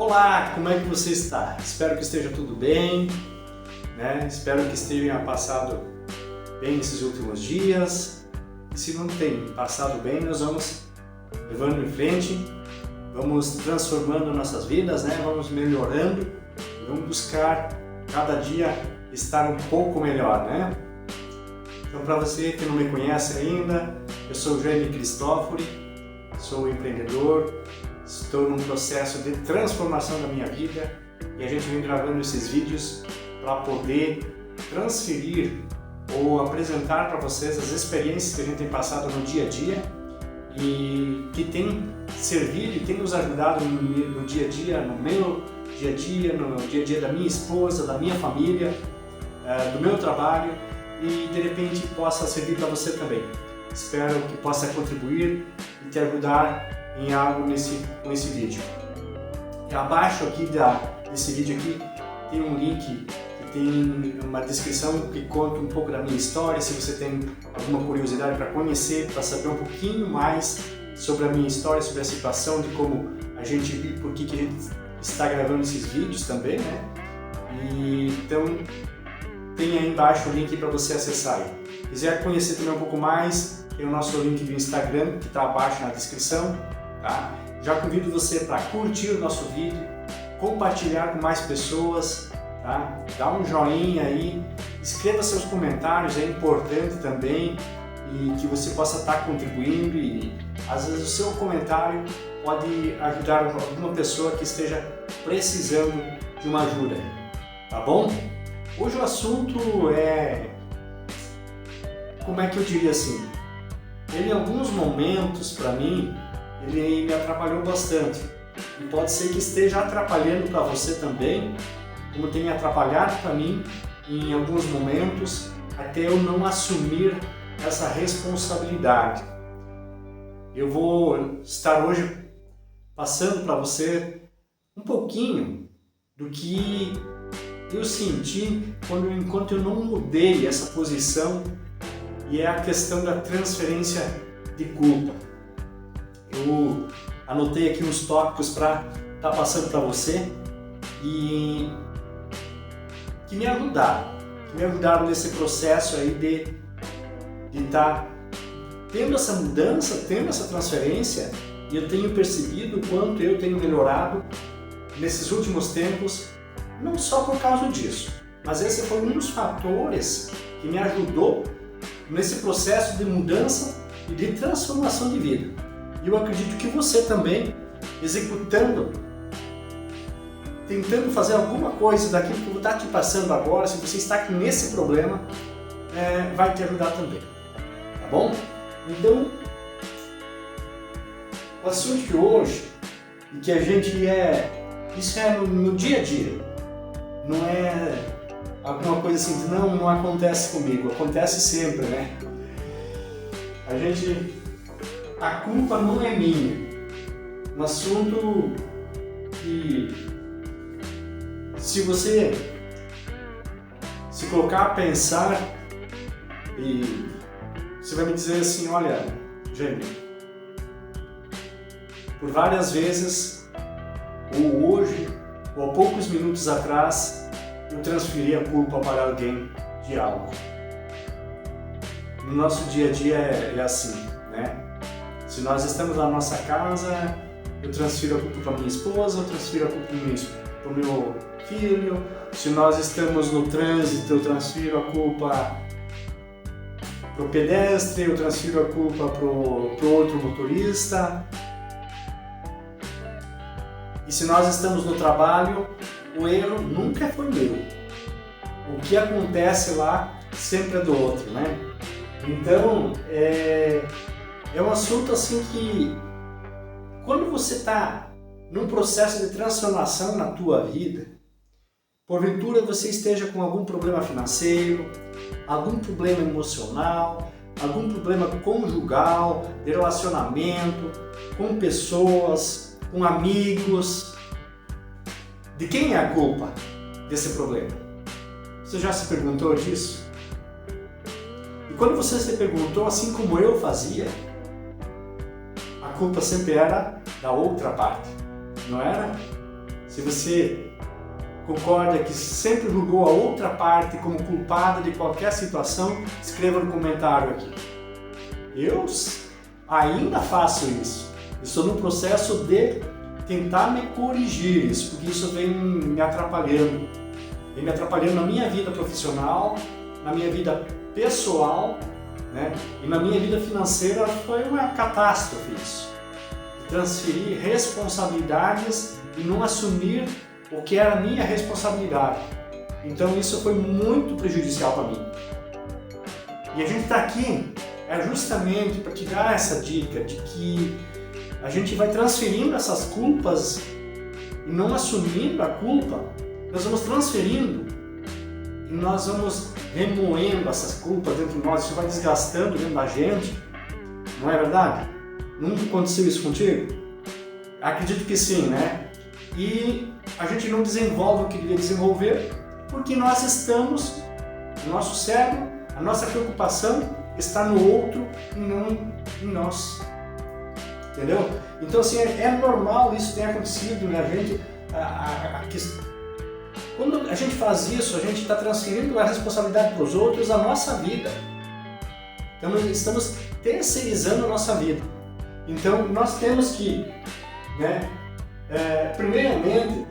Olá, como é que você está? Espero que esteja tudo bem, né? Espero que tenha passado bem esses últimos dias. E se não tem passado bem, nós vamos levando em frente, vamos transformando nossas vidas, né? Vamos melhorando, vamos buscar cada dia estar um pouco melhor, né? Então, para você que não me conhece ainda, eu sou o Jaime Cristófori, sou empreendedor, estou num processo de transformação da minha vida e a gente vem gravando esses vídeos para poder transferir ou apresentar para vocês as experiências que a gente tem passado no dia a dia e que tem servido e tem nos ajudado no dia a dia, no meu dia a dia, no dia a dia da minha esposa, da minha família, do meu trabalho e de repente possa servir para você também. Espero que possa contribuir e te ajudar em algo nesse vídeo. E abaixo aqui desse vídeo aqui tem um link que tem uma descrição que conta um pouco da minha história, se você tem alguma curiosidade para conhecer, para saber um pouquinho mais sobre a minha história, sobre a situação, de como a gente vive, por que a gente está gravando esses vídeos também, né? E, então tem aí embaixo o link para você acessar aí. Se quiser conhecer também um pouco mais, tem o nosso link do Instagram que está abaixo na descrição. Tá? Já convido você para curtir o nosso vídeo, compartilhar com mais pessoas, tá? Dá um joinha aí, escreva seus comentários, é importante também e que você possa estar contribuindo e às vezes o seu comentário pode ajudar alguma pessoa que esteja precisando de uma ajuda, tá bom? Hoje o assunto é, como é que eu diria assim, ele em alguns momentos para mim ele me atrapalhou bastante e pode ser que esteja atrapalhando para você também, como tem atrapalhado para mim em alguns momentos, até eu não assumir essa responsabilidade. Eu vou estar hoje passando para você um pouquinho do que eu senti enquanto eu não mudei essa posição, e é a questão da transferência de culpa. Eu anotei aqui uns tópicos para estar passando para você e que me ajudaram nesse processo aí de estar tendo essa mudança, tendo essa transferência, e eu tenho percebido o quanto eu tenho melhorado nesses últimos tempos, não só por causa disso, mas esse foi um dos fatores que me ajudou nesse processo de mudança e de transformação de vida. E eu acredito que você também, tentando fazer alguma coisa daquilo que eu vou estar te passando agora, se você está aqui nesse problema, vai te ajudar também, tá bom? Então, o assunto de hoje, e que a gente isso é no dia a dia, não é alguma coisa assim, não acontece comigo, acontece sempre, né? A culpa não é minha. Um assunto que, se você se colocar a pensar, e você vai me dizer assim, olha, Jaime, por várias vezes, ou hoje, ou há poucos minutos atrás, eu transferi a culpa para alguém de algo. No nosso dia a dia é assim, né? Se nós estamos na nossa casa, eu transfiro a culpa para minha esposa, eu transfiro a culpa para o meu filho. Se nós estamos no trânsito, eu transfiro a culpa para o pedestre, eu transfiro a culpa para o outro motorista. E se nós estamos no trabalho, o erro nunca foi meu. O que acontece lá sempre é do outro, né? Então, é um assunto assim que, quando você está num processo de transformação na tua vida, porventura você esteja com algum problema financeiro, algum problema emocional, algum problema conjugal, de relacionamento, com pessoas, com amigos, de quem é a culpa desse problema? Você já se perguntou disso? E quando você se perguntou, assim como eu fazia, a culpa sempre era da outra parte, não era? Se você concorda que sempre julgou a outra parte como culpada de qualquer situação, escreva no comentário aqui. Eu ainda faço isso. Estou no processo de tentar me corrigir isso, porque isso vem me atrapalhando. Vem me atrapalhando na minha vida profissional, na minha vida pessoal, né? E na minha vida financeira foi uma catástrofe isso. Transferir responsabilidades e não assumir o que era a minha responsabilidade. Então isso foi muito prejudicial para mim. E a gente está aqui justamente para te dar essa dica de que a gente vai transferindo essas culpas e não assumindo a culpa. Nós vamos transferindo e nós vamos remoendo essas culpas dentro de nós. Isso vai desgastando dentro da gente. Não é verdade? Nunca aconteceu isso contigo? Acredito que sim, né? E a gente não desenvolve o que deveria desenvolver porque nós estamos, o nosso cérebro, a nossa preocupação está no outro e não em nós. Entendeu? Então assim, é normal isso ter acontecido, né? Quando a gente faz isso, a gente está transferindo a responsabilidade para os outros, a nossa vida. Então nós estamos terceirizando a nossa vida. Então nós temos que, né, primeiramente,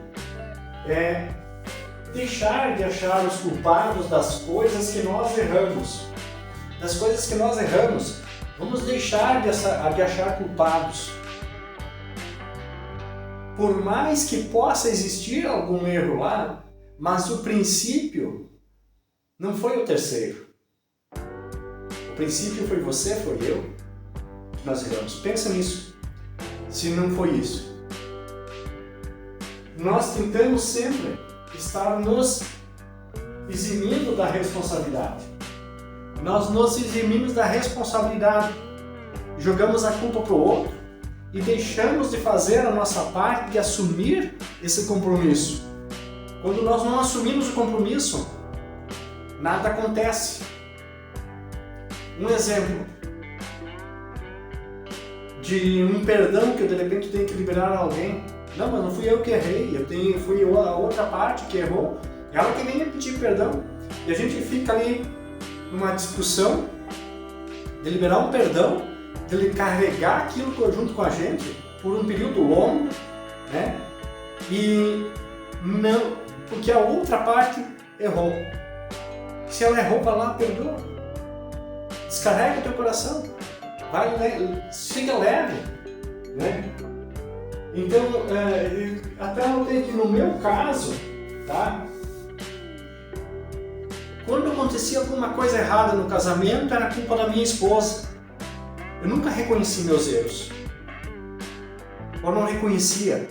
deixar de achar os culpados das coisas que nós erramos. Das coisas que nós erramos, vamos deixar de achar culpados. Por mais que possa existir algum erro lá, mas o princípio não foi o terceiro. O princípio foi você, foi eu, que nós erramos. Pensa nisso, se não foi isso. Nós tentamos sempre estar nos eximindo da responsabilidade. Nós nos eximimos da responsabilidade, jogamos a culpa para o outro e deixamos de fazer a nossa parte de assumir esse compromisso. Quando nós não assumimos o compromisso, nada acontece. Um exemplo de um perdão que eu de repente tenho que liberar a alguém. Não, mas não fui eu que errei, fui a outra parte que errou, ela que vem me pedir perdão. E a gente fica ali numa discussão de liberar um perdão, de ele carregar aquilo junto com a gente por um período longo, né? E não, porque a outra parte errou. Se ela errou, vai lá, perdoa. Descarrega o teu coração. Fica leve, né? Então, até eu notei que no meu caso, tá? Quando acontecia alguma coisa errada no casamento, era culpa da minha esposa. Eu nunca reconheci meus erros. Ou não reconhecia.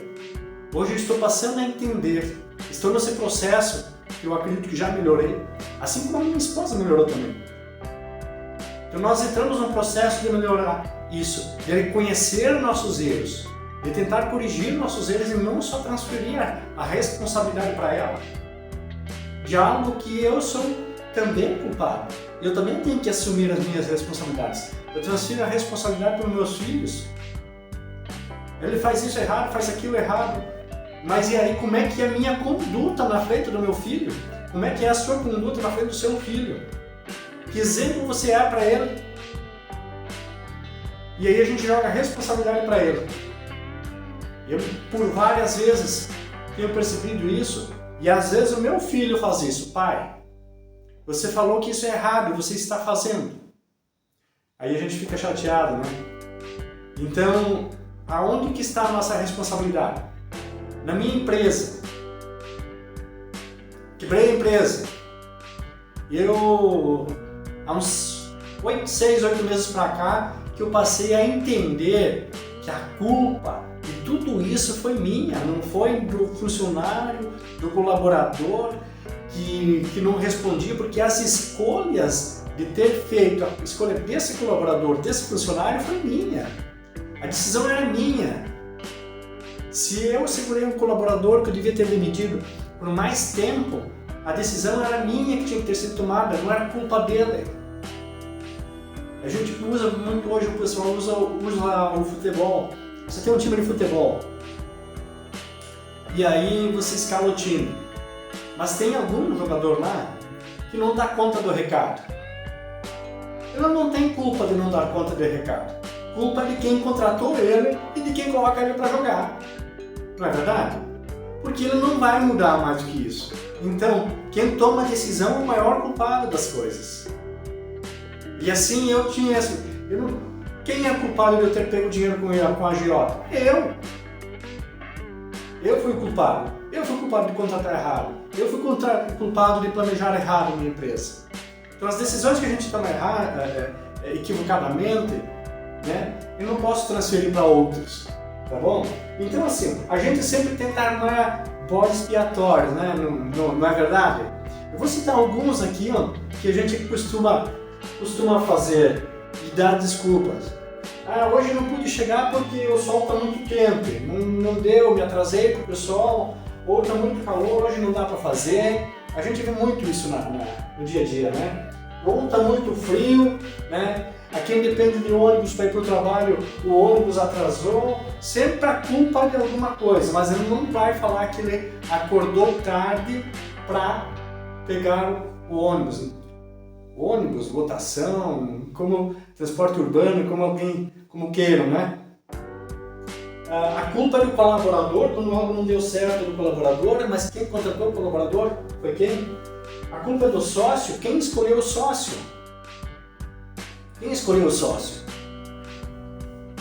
Hoje eu estou passando a entender. Estou nesse processo, que eu acredito que já melhorei, assim como a minha esposa melhorou também. Então nós entramos num processo de melhorar isso, de reconhecer nossos erros, de tentar corrigir nossos erros e não só transferir a responsabilidade para ela de algo que eu sou também culpado. Eu também tenho que assumir as minhas responsabilidades. Eu transfiro a responsabilidade para os meus filhos. Ele faz isso errado, faz aquilo errado. Mas e aí, como é que é a minha conduta na frente do meu filho? Como é que é a sua conduta na frente do seu filho? Que exemplo você é para ele? E aí a gente joga a responsabilidade para ele. Eu, por várias vezes, tenho percebido isso. E às vezes o meu filho faz isso. Pai, você falou que isso é errado e você está fazendo. Aí a gente fica chateado, né? Então, aonde que está a nossa responsabilidade? Na minha empresa. Quebrei a empresa. Eu, há uns 6, 8 meses para cá, que eu passei a entender que a culpa de tudo isso foi minha, não foi do funcionário, do colaborador que não respondia, porque as escolhas de ter feito a escolha desse colaborador, desse funcionário, foi minha. A decisão era minha. Se eu segurei um colaborador que eu devia ter demitido por mais tempo, a decisão era minha que tinha que ter sido tomada, não era culpa dele. A gente usa muito hoje, o pessoal usa o futebol. Você tem um time de futebol. e aí você escala o time. Mas tem algum jogador lá que não dá conta do recado. Ele não tem culpa de não dar conta do recado. Culpa de quem contratou ele e de quem coloca ele para jogar. Não é verdade? Porque ele não vai mudar mais do que isso. Então, quem toma a decisão é o maior culpado das coisas. E assim eu tinha essa... Quem é culpado de eu ter pego dinheiro com a agiota? Eu fui culpado. Eu fui culpado de contratar errado. Eu fui culpado de planejar errado a minha empresa. Então as decisões que a gente toma equivocadamente, né, eu não posso transferir para outros, tá bom? Então assim, a gente sempre tenta armar bode expiatório, né? Não é verdade? Eu vou citar alguns aqui, ó, que a gente costuma fazer e dar desculpas. Hoje não pude chegar porque o sol está muito quente, não deu, me atrasei porque o sol, ou está muito calor, hoje não dá para fazer. A gente vê muito isso no dia a dia, né? Ou está muito frio, né? A quem depende de ônibus para ir para o trabalho, o ônibus atrasou. Sempre a culpa de alguma coisa, mas ele não vai falar que ele acordou tarde para pegar o ônibus. Ônibus, lotação, como transporte urbano, como queiram, né? A culpa é do colaborador, quando algo não deu certo do colaborador, mas quem contratou o colaborador foi quem? A culpa é do sócio, quem escolheu o sócio? Quem escolheu o sócio?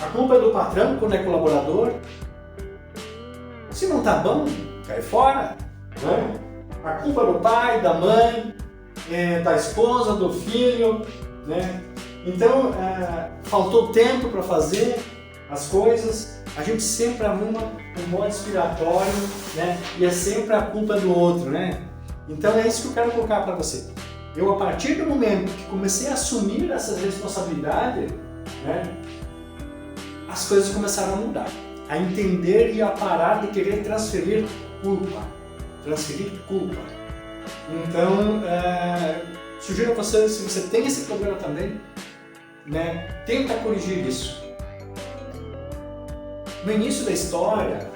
A culpa é do patrão quando é colaborador? Se não tá bom, cai fora, né? A culpa é do pai, da mãe, da esposa, do filho, né? Então, faltou tempo para fazer as coisas, a gente sempre arruma um bode expiatório, né? E é sempre a culpa do outro, né? Então é isso que eu quero colocar para você. Eu, a partir do momento que comecei a assumir essas responsabilidades, né, as coisas começaram a mudar, a entender e a parar de querer transferir culpa. Então, sugiro a você, se você tem esse problema também, né, tenta corrigir isso. No início da história,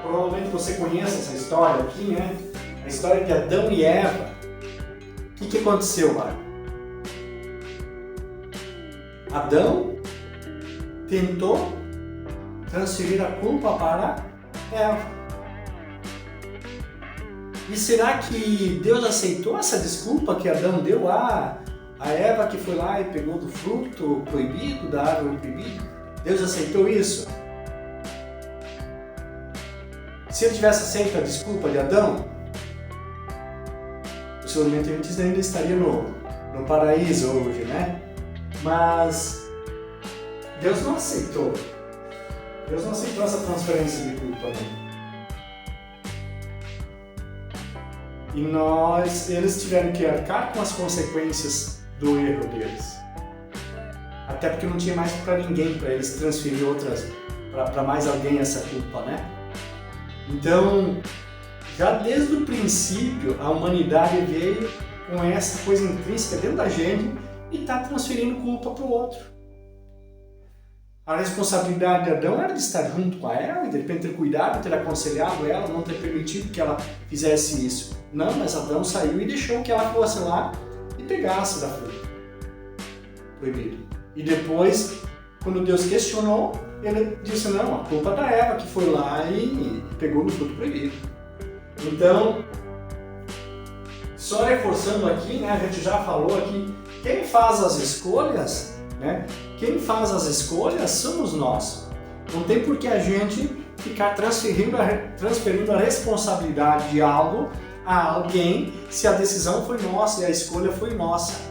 provavelmente você conhece essa história aqui, né? A história de Adão e Eva. O que aconteceu lá? Adão tentou transferir a culpa para Eva. E será que Deus aceitou essa desculpa que Adão deu a Eva, que foi lá e pegou do fruto proibido, da árvore proibida? Deus aceitou isso? Se ele tivesse aceito a desculpa de Adão, possivelmente a gente ainda estaria no paraíso hoje, né? Mas Deus não aceitou. Deus não aceitou essa transferência de culpa, não. E eles tiveram que arcar com as consequências do erro deles. Até porque não tinha mais para ninguém, para eles transferir para mais alguém essa culpa, né? Então, já desde o princípio, a humanidade veio com essa coisa intrínseca dentro da gente e está transferindo culpa para o outro. A responsabilidade de Adão era de estar junto com ela e de repente ter cuidado, ter aconselhado ela, não ter permitido que ela fizesse isso. Não, mas Adão saiu e deixou que ela fosse lá e pegasse da fruta proibida. E depois, quando Deus questionou, ele disse, não, a culpa é da Eva que foi lá e pegou no fruto proibido. Então, só reforçando aqui, né, a gente já falou aqui, quem faz as escolhas, né, quem faz as escolhas somos nós. Não tem por que a gente ficar transferindo a responsabilidade de algo a alguém se a decisão foi nossa e a escolha foi nossa.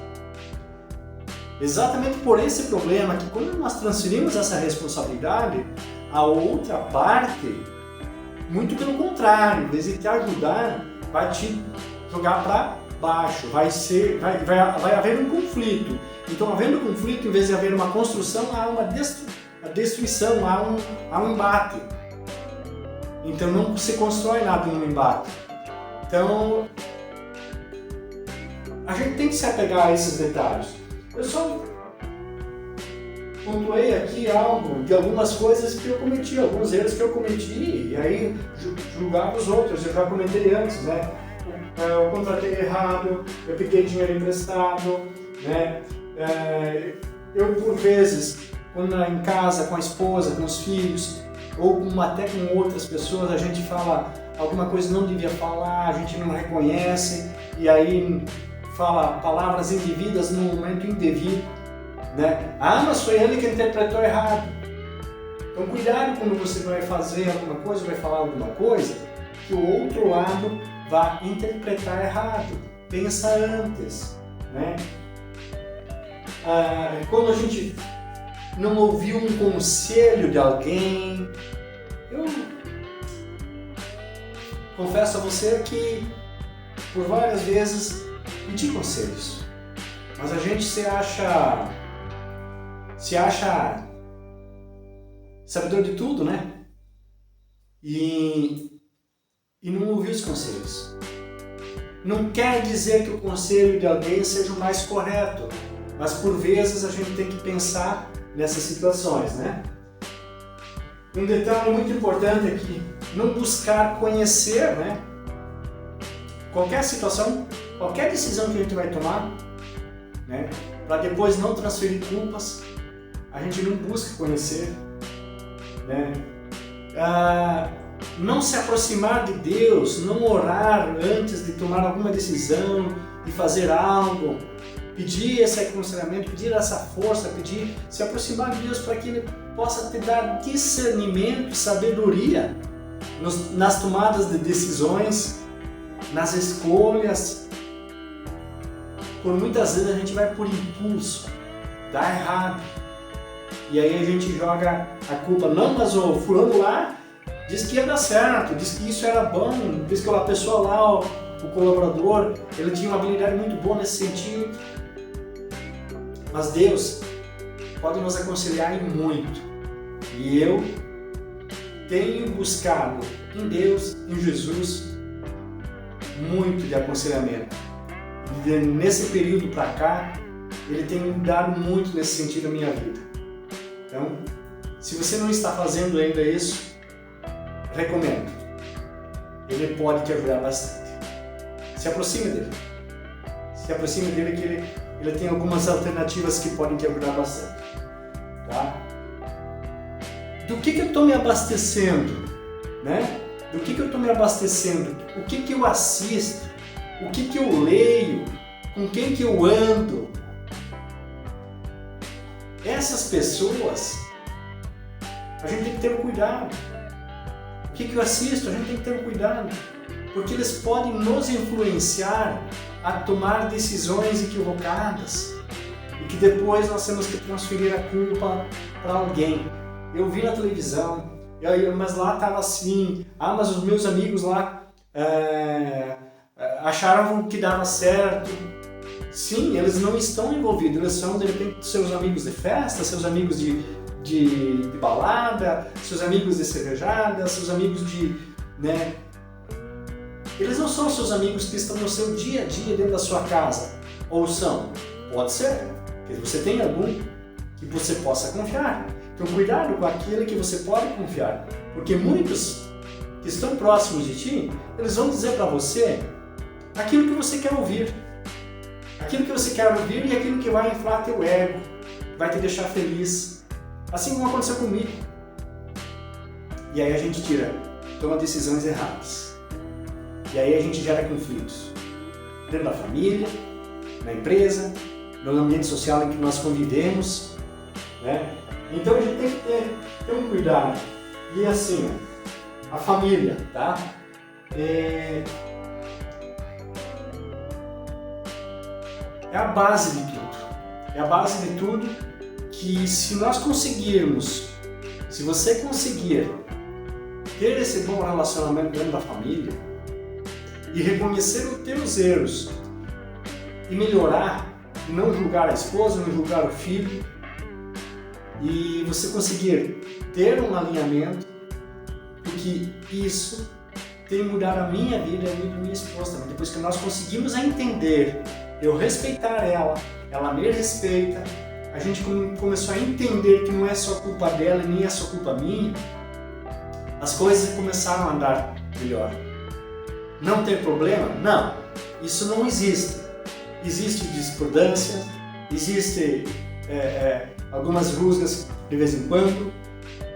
Exatamente por esse problema que quando nós transferimos essa responsabilidade, a outra parte, muito pelo contrário, em vez de te ajudar, vai te jogar para baixo, vai haver um conflito. Então, havendo conflito, em vez de haver uma construção, há uma destruição, há um embate. Então, não se constrói nada num embate. Então, a gente tem que se apegar a esses detalhes. pontuei aqui algo de algumas coisas que eu cometi, alguns erros que eu cometi, e aí julgava os outros. Eu já comentei antes, né? Eu contratei errado, eu peguei dinheiro emprestado, né? Eu, por vezes, quando em casa, com a esposa, com os filhos, ou até com outras pessoas, a gente fala alguma coisa que não devia falar, a gente não reconhece, e aí fala palavras indevidas no momento indevido, né? Ah, mas foi ele que interpretou errado. Então cuidado quando você vai fazer alguma coisa, vai falar alguma coisa, que o outro lado vai interpretar errado. Pensa antes, né? Quando a gente não ouviu um conselho de alguém, eu confesso a você que por várias vezes pedi conselhos, mas a gente se acha sabedor de tudo, né? E não ouviu os conselhos. Não quer dizer que o conselho de alguém seja o mais correto, mas por vezes a gente tem que pensar nessas situações, né? Um detalhe muito importante é que não buscar conhecer, né? Qualquer situação, qualquer decisão que a gente vai tomar, né? Para depois não transferir culpas, a gente não busca conhecer, né? Não se aproximar de Deus, não orar antes de tomar alguma decisão, de fazer algo, pedir esse aconselhamento, pedir essa força, se aproximar de Deus para que Ele possa te dar discernimento, sabedoria nas tomadas de decisões, nas escolhas. Por muitas vezes a gente vai por impulso, dá errado. E aí a gente joga a culpa, não, mas o fulano lá disse que ia dar certo, disse que isso era bom, disse que a pessoa lá, o colaborador, ele tinha uma habilidade muito boa nesse sentido. Mas Deus pode nos aconselhar em muito. E eu tenho buscado em Deus, em Jesus, muito de aconselhamento. E nesse período para cá, Ele tem me dado muito nesse sentido na minha vida. Então, se você não está fazendo ainda isso, recomendo. Ele pode te ajudar bastante. Se aproxime dele. Se aproxime dele que ele tem algumas alternativas que podem te ajudar bastante. Tá? Do que eu estou me abastecendo? Né? Do que eu estou me abastecendo? O que eu assisto? O que eu leio? Com quem que eu ando? Essas pessoas, a gente tem que ter um cuidado. O que eu assisto? A gente tem que ter um cuidado. Porque eles podem nos influenciar a tomar decisões equivocadas e que depois nós temos que transferir a culpa para alguém. Eu vi na televisão, mas lá estava assim, mas os meus amigos lá acharam que dava certo. Sim, eles não estão envolvidos, eles são de repente seus amigos de festa, seus amigos de balada, seus amigos de cervejada, seus amigos né? Eles não são seus amigos que estão no seu dia a dia dentro da sua casa. Ou são? Pode ser. Porque você tem algum que você possa confiar. Então cuidado com aquele que você pode confiar. Porque muitos que estão próximos de ti, eles vão dizer para você aquilo que você quer ouvir. Aquilo que você quer ouvir e aquilo que vai inflar teu ego, vai te deixar feliz. Assim como aconteceu comigo. E aí a gente toma decisões erradas. E aí a gente gera conflitos. Dentro da família, na empresa, no ambiente social em que nós convivemos, né? Então a gente tem que ter um cuidado. E assim, a família, tá? É a base de tudo. É a base de tudo que se nós conseguirmos, se você conseguir ter esse bom relacionamento dentro da família e reconhecer os teus erros e melhorar, e não julgar a esposa, não julgar o filho, e você conseguir ter um alinhamento, porque isso tem mudado a minha vida e a vida da minha esposa também. Depois que nós conseguimos entender, eu respeitar ela me respeita, a gente começou a entender que não é só culpa dela e nem é só culpa minha, as coisas começaram a andar melhor. Não tem problema? Não, isso não existe. Existe discordância, existe algumas rusgas de vez em quando,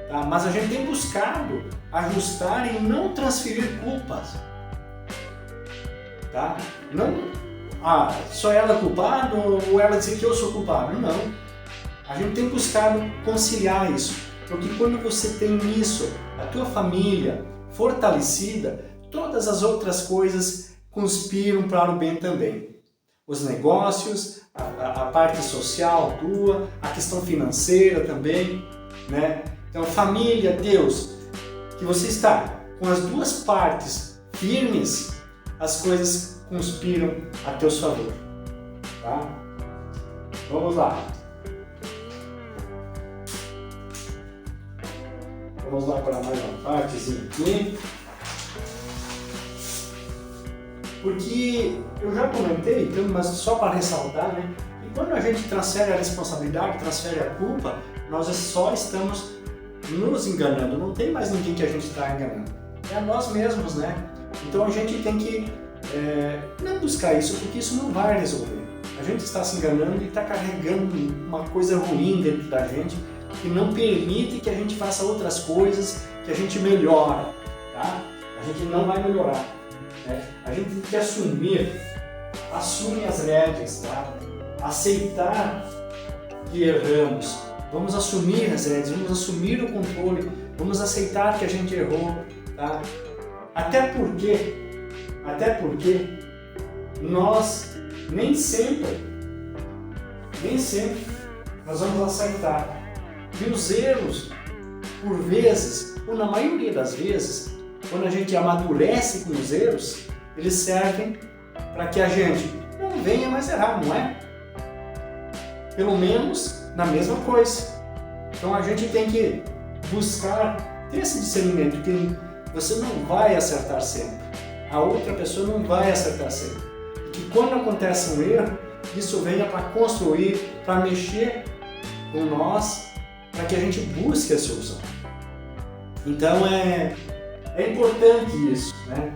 tá? Mas a gente tem buscado ajustar e não transferir culpas. Tá? Não, só ela é culpada ou ela dizer que eu sou culpado. Não. A gente tem buscado conciliar isso, porque quando você tem isso, a tua família fortalecida, todas as outras coisas conspiram para o bem também. Os negócios, a parte social tua, a questão financeira também, né? Então, família, Deus, que você está com as duas partes firmes, as coisas conspiram a teu favor, tá? Vamos lá. Vamos lá para mais uma partezinha aqui. Porque eu já comentei, então, mas só para ressaltar, né? E quando a gente transfere a responsabilidade, transfere a culpa, nós só estamos nos enganando. Não tem mais ninguém que a gente está enganando. É a nós mesmos, né? Então a gente tem que não buscar isso, porque isso não vai resolver. A gente está se enganando e está carregando uma coisa ruim dentro da gente que não permite que a gente faça outras coisas, que a gente melhore, tá? A gente não vai melhorar. A gente tem que assumir as rédeas, tá? Aceitar que erramos, vamos assumir as rédeas, vamos assumir o controle, vamos aceitar que a gente errou, tá? Até porque nós nem sempre nós vamos aceitar que os erros, por vezes, ou na maioria das vezes, quando a gente amadurece com os erros, eles servem para que a gente não venha mais errar, não é? Pelo menos na mesma coisa. Então a gente tem que buscar ter esse discernimento que você não vai acertar sempre. A outra pessoa não vai acertar sempre. E que quando acontece um erro, isso venha para construir, para mexer com nós, para que a gente busque a solução. Então é importante isso, né?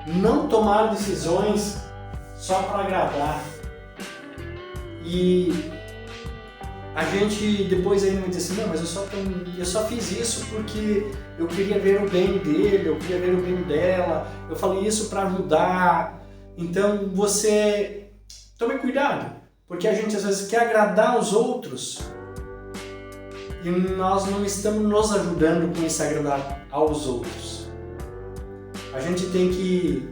Não tomar decisões só para agradar. E a gente depois ainda me diz assim, não, mas eu só fiz isso porque eu queria ver o bem dele, eu queria ver o bem dela, eu falei isso para ajudar. Então você tome cuidado, porque a gente às vezes quer agradar os outros e nós não estamos nos ajudando com isso, agradar aos outros. A gente tem que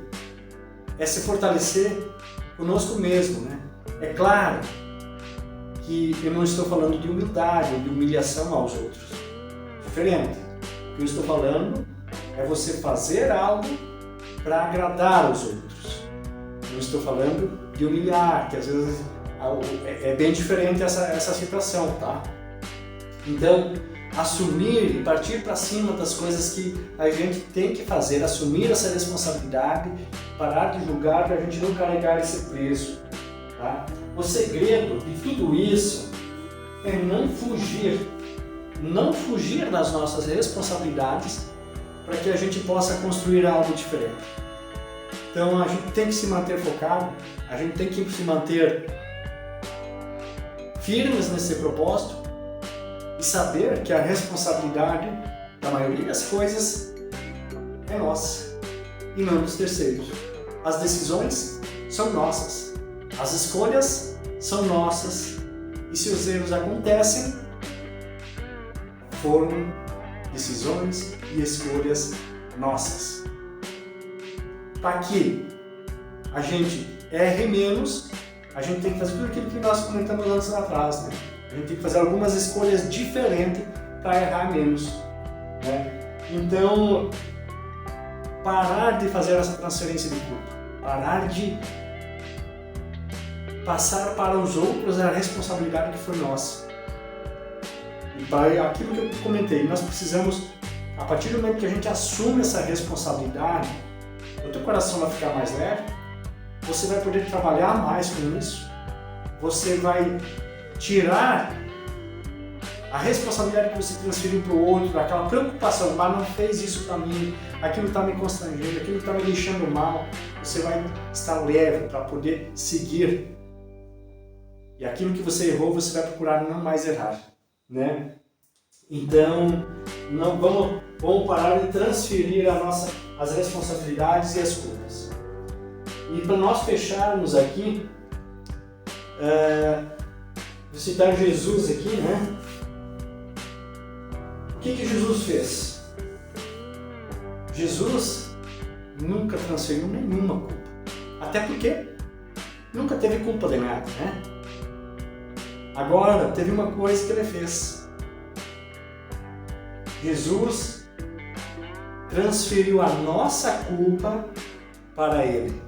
se fortalecer conosco mesmo, né? É claro que eu não estou falando de humildade ou de humilhação aos outros. Diferente. O que eu estou falando é você fazer algo para agradar os outros. Eu não estou falando de humilhar, que às vezes é bem diferente essa situação, tá? Então, assumir e partir para cima das coisas que a gente tem que fazer, assumir essa responsabilidade, parar de julgar para a gente não carregar esse peso, tá? O segredo de tudo isso é não fugir das nossas responsabilidades para que a gente possa construir algo diferente. Então a gente tem que se manter focado, a gente tem que se manter firmes nesse propósito e saber que a responsabilidade da maioria das coisas é nossa e não dos terceiros. As decisões são nossas, as escolhas são nossas e se os erros acontecem, foram decisões e escolhas nossas. Para que a gente erre menos, a gente tem que fazer tudo aquilo que nós comentamos antes atrás, né? A gente tem que fazer algumas escolhas diferentes para errar menos, né? Então, parar de fazer essa transferência de culpa, parar de passar para os outros a responsabilidade que foi nossa. E para aquilo que eu comentei, nós precisamos, a partir do momento que a gente assume essa responsabilidade, o teu coração vai ficar mais leve, você vai poder trabalhar mais com isso, você vai tirar a responsabilidade que você transferiu para o outro, aquela preocupação, mas não fez isso para mim, aquilo está me constrangendo, aquilo está me deixando mal, você vai estar leve para poder seguir. E aquilo que você errou, você vai procurar não mais errar, né? Então, não vamos parar de transferir as responsabilidades e as culpas. E para nós fecharmos aqui, vou citar Jesus aqui, né? O que Jesus fez? Jesus nunca transferiu nenhuma culpa. Até porque nunca teve culpa de nada, né? Agora, teve uma coisa que ele fez. Jesus transferiu a nossa culpa para ele.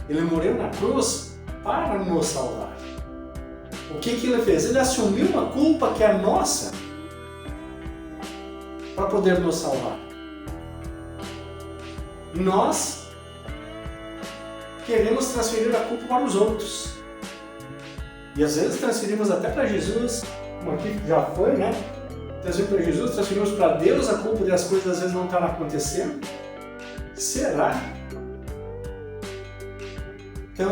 Ele morreu na cruz para nos salvar. O que ele fez? Ele assumiu uma culpa que é nossa para poder nos salvar. Nós queremos transferir a culpa para os outros. E às vezes transferimos até para Jesus, como aqui já foi, né? Transferimos para Jesus, transferimos para Deus a culpa das coisas às vezes não estarem acontecendo. Será? Então,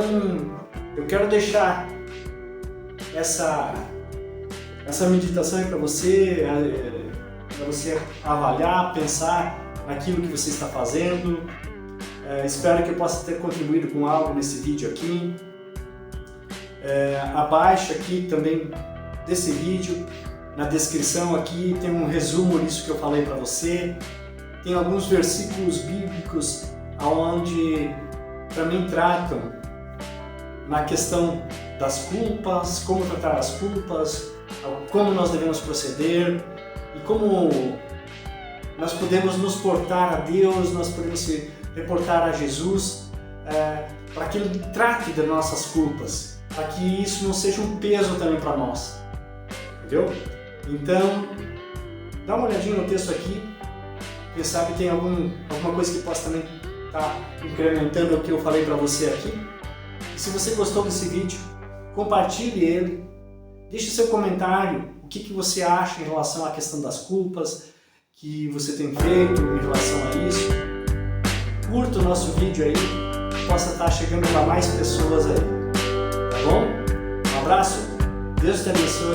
eu quero deixar essa meditação aí para você avaliar, pensar naquilo que você está fazendo. Espero que eu possa ter contribuído com algo nesse vídeo aqui. Abaixo aqui também desse vídeo, na descrição aqui, tem um resumo disso que eu falei para você. Tem alguns versículos bíblicos onde também tratam na questão das culpas, como tratar as culpas, como nós devemos proceder e como nós podemos nos portar a Deus, nós podemos se reportar a Jesus para que Ele trate das nossas culpas, para que isso não seja um peso também para nós, entendeu? Então, dá uma olhadinha no texto aqui, quem sabe tem alguma coisa que possa também estar incrementando o que eu falei para você aqui. E se você gostou desse vídeo, compartilhe ele, deixe seu comentário, o que você acha em relação à questão das culpas que você tem feito em relação a isso. Curta o nosso vídeo aí, possa estar chegando para mais pessoas aí, tá bom? Um abraço, Deus te abençoe.